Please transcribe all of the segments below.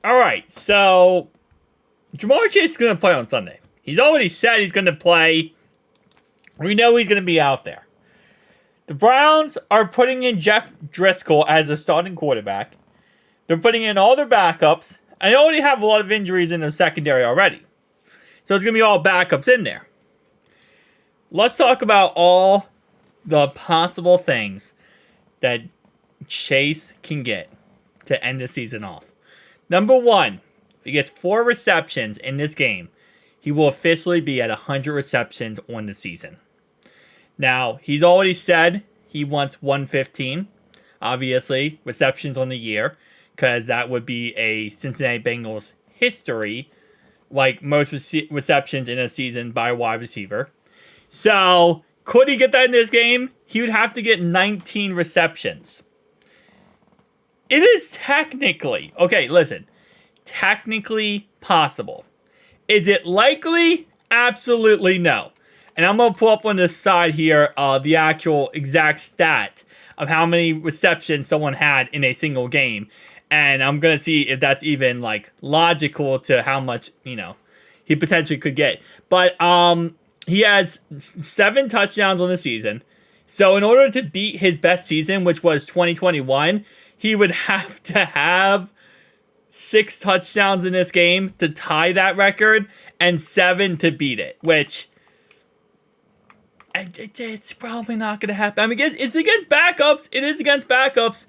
All right, so Jamarr Chase is going to play on Sunday. He's already said he's going to play. We know he's going to be out there. The Browns are putting in Jeff Driscoll as a starting quarterback. They're putting in all their backups. And they already have a lot of injuries in the secondary already. So it's going to be all backups in there. Let's talk about all the possible things that Chase can get to end the season off. Number one, if he gets 4 receptions in this game, he will officially be at 100 receptions on the season. Now, he's already said he wants 115, obviously, receptions on the year, because that would be a Cincinnati Bengals history, like most receptions in a season by a wide receiver. So, could he get that in this game? He would have to get 19 receptions. It is technically possible. Is it likely? Absolutely no. And I'm going to pull up on this side here the actual exact stat of how many receptions someone had in a single game. And I'm going to see if that's even like logical to how much, he potentially could get. But he has 7 touchdowns on the season. So in order to beat his best season, which was 2021, he would have to have 6 touchdowns in this game to tie that record and 7 to beat it, which it's probably not going to happen. I mean, it's against backups. It is against backups.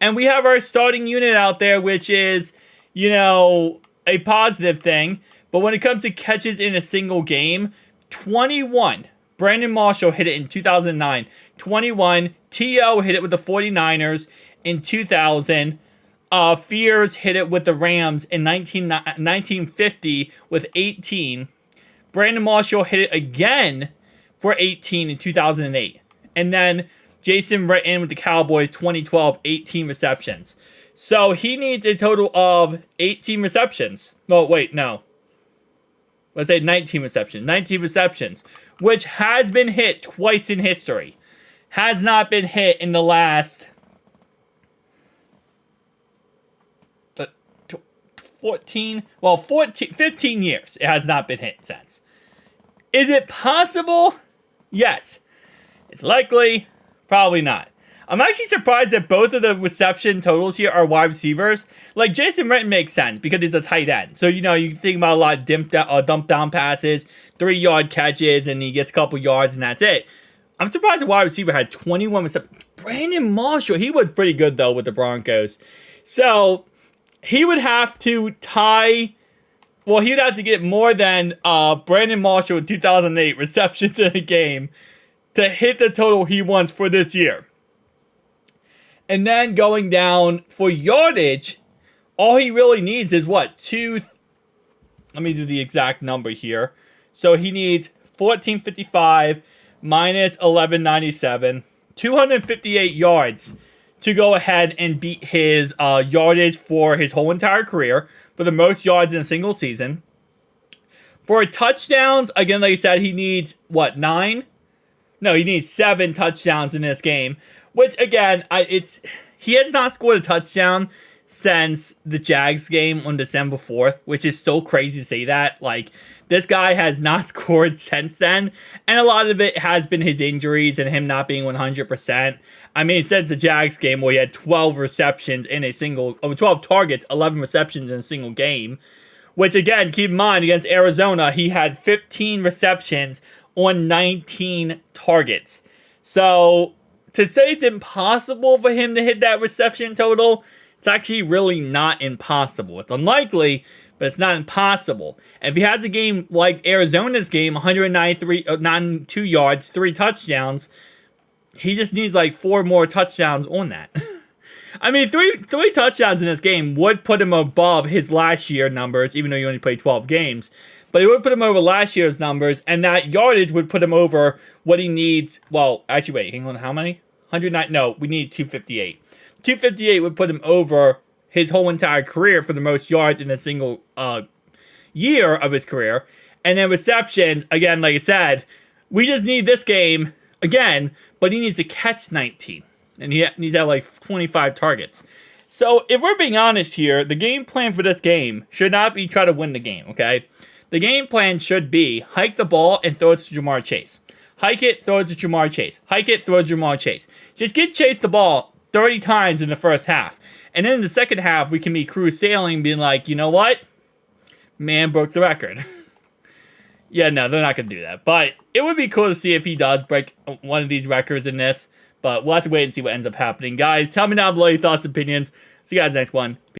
And we have our starting unit out there, which is, a positive thing. But when it comes to catches in a single game, 21. Brandon Marshall hit it in 2009. 21. T.O. hit it with the 49ers in 2000. Fears hit it with the Rams in 1950 with 18. Brandon Marshall hit it again for 18 in 2008. And then Jason Witten with the Cowboys, 2012, 18 receptions. So he needs a total of 18 receptions. Oh, wait, no. Let's say 19 receptions. 19 receptions, which has been hit twice in history. Has not been hit in the last 15 years. It has not been hit since. Is it possible? Yes. It's likely. Probably not. I'm actually surprised that both of the reception totals here are wide receivers. Like, Jason Witten makes sense because he's a tight end. So, you think about a lot of dump down passes, 3-yard catches, and he gets a couple yards, and that's it. I'm surprised the wide receiver had 21 receptions. Brandon Marshall, he was pretty good, though, with the Broncos. So, he would have to tie... Well, he'd have to get more than Brandon Marshall in 2008 receptions in a game to hit the total he wants for this year. And then going down for yardage, all he really needs is what? Let me do the exact number here. So he needs 1455 minus 1197, 258 yards to go ahead and beat his yardage for his whole entire career, for the most yards in a single season. For touchdowns, again, like I said, he needs, 9? No, he needs 7 touchdowns in this game, which, again, he has not scored a touchdown since the Jags game on December 4th, which is so crazy to say that. Like, this guy has not scored since then, and a lot of it has been his injuries and him not being 100%. I mean, since the Jags game where he had 12 receptions in a single, 12 targets, 11 receptions in a single game, which, again, keep in mind, against Arizona, he had 15 receptions on 19 targets. So, to say it's impossible for him to hit that reception total, it's actually really not impossible. It's unlikely, but it's not impossible. And if he has a game like Arizona's game, 192 yards, 3 touchdowns, he just needs like 4 more touchdowns on that. I mean, three touchdowns in this game would put him above his last year numbers, even though he only played 12 games. But it would put him over last year's numbers, and that yardage would put him over what he needs. Well, actually, wait, hang on, how many? 109? No, we need 258. 258 would put him over his whole entire career for the most yards in a single year of his career. And then receptions, again, like I said, we just need this game, again, but he needs to catch 19. And he needs to have like 25 targets. So, if we're being honest here, the game plan for this game should not be try to win the game, okay? The game plan should be hike the ball and throw it to Jamar Chase. Hike it, throw it to Jamar Chase. Hike it, throw it to Jamar Chase. Just get Chase the ball 30 times in the first half. And then in the second half, we can be cruise sailing, being like, you know what? Man broke the record. Yeah, no, they're not going to do that. But it would be cool to see if he does break one of these records in this. But we'll have to wait and see what ends up happening. Guys, tell me down below your thoughts and opinions. See you guys next one.